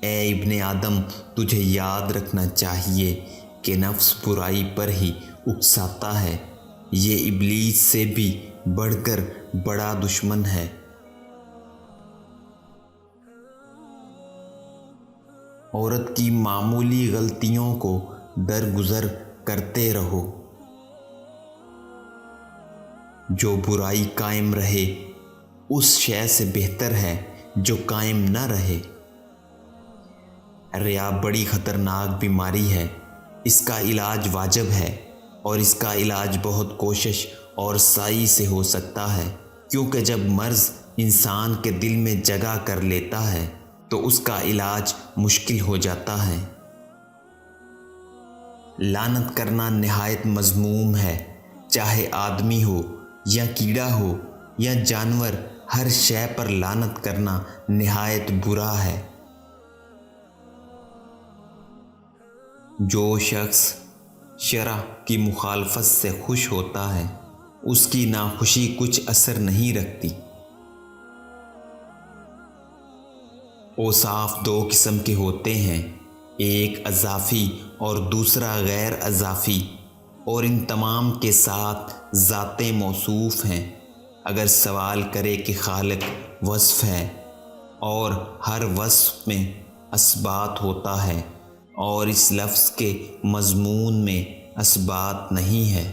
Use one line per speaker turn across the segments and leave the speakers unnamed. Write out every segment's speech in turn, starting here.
اے ابن آدم، تجھے یاد رکھنا چاہیے کہ نفس برائی پر ہی اکساتا ہے، یہ ابلیس سے بھی بڑھ کر بڑا دشمن ہے۔ عورت کی معمولی غلطیوں کو درگزر کرتے رہو، جو برائی قائم رہے اس شے سے بہتر ہے جو قائم نہ رہے۔ ریا بڑی خطرناک بیماری ہے، اس کا علاج واجب ہے، اور اس کا علاج بہت کوشش اور سعی سے ہو سکتا ہے، کیونکہ جب مرض انسان کے دل میں جگہ کر لیتا ہے تو اس کا علاج مشکل ہو جاتا ہے۔ لعنت کرنا نہایت مذموم ہے، چاہے آدمی ہو یا کیڑا ہو یا جانور، ہر شے پر لعنت کرنا نہایت برا ہے۔ جو شخص شرع کی مخالفت سے خوش ہوتا ہے، اس کی ناخوشی کچھ اثر نہیں رکھتی۔ اوصاف دو قسم کے ہوتے ہیں، ایک اضافی اور دوسرا غیر اضافی، اور ان تمام کے ساتھ ذاتیں موصوف ہیں۔ اگر سوال کرے کہ خالق وصف ہے اور ہر وصف میں اثبات ہوتا ہے اور اس لفظ کے مضمون میں اثبات نہیں ہے۔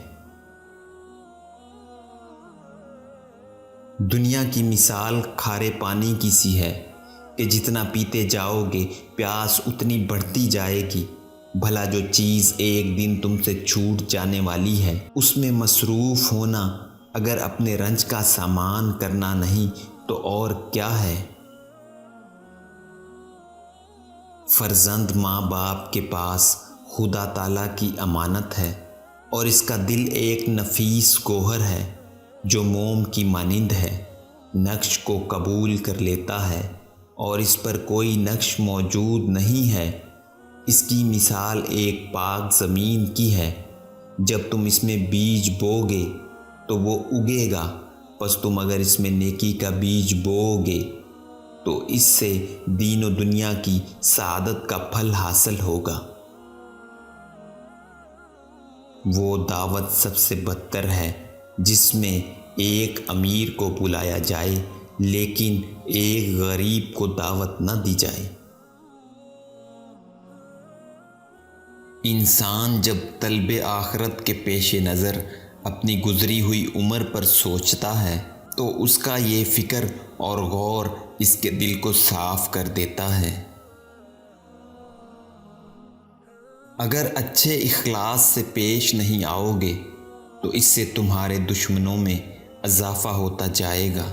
دنیا کی مثال کھارے پانی کی سی ہے کہ جتنا پیتے جاؤ گے پیاس اتنی بڑھتی جائے گی۔ بھلا جو چیز ایک دن تم سے چھوٹ جانے والی ہے، اس میں مصروف ہونا اگر اپنے رنج کا سامان کرنا نہیں تو اور کیا ہے؟ فرزند ماں باپ کے پاس خدا تعالیٰ کی امانت ہے، اور اس کا دل ایک نفیس گوہر ہے جو موم کی مانند ہے، نقش کو قبول کر لیتا ہے اور اس پر کوئی نقش موجود نہیں ہے۔ اس کی مثال ایک پاک زمین کی ہے، جب تم اس میں بیج بوگے تو وہ اگے گا، پس تم اگر اس میں نیکی کا بیج بوگے تو اس سے دین و دنیا کی سعادت کا پھل حاصل ہوگا۔ وہ دعوت سب سے بدتر ہے جس میں ایک امیر کو بلایا جائے لیکن ایک غریب کو دعوت نہ دی جائے۔ انسان جب طلب آخرت کے پیش نظر اپنی گزری ہوئی عمر پر سوچتا ہے تو اس کا یہ فکر اور غور اس کے دل کو صاف کر دیتا ہے۔ اگر اچھے اخلاص سے پیش نہیں آؤ گے تو اس سے تمہارے دشمنوں میں اضافہ ہوتا جائے گا۔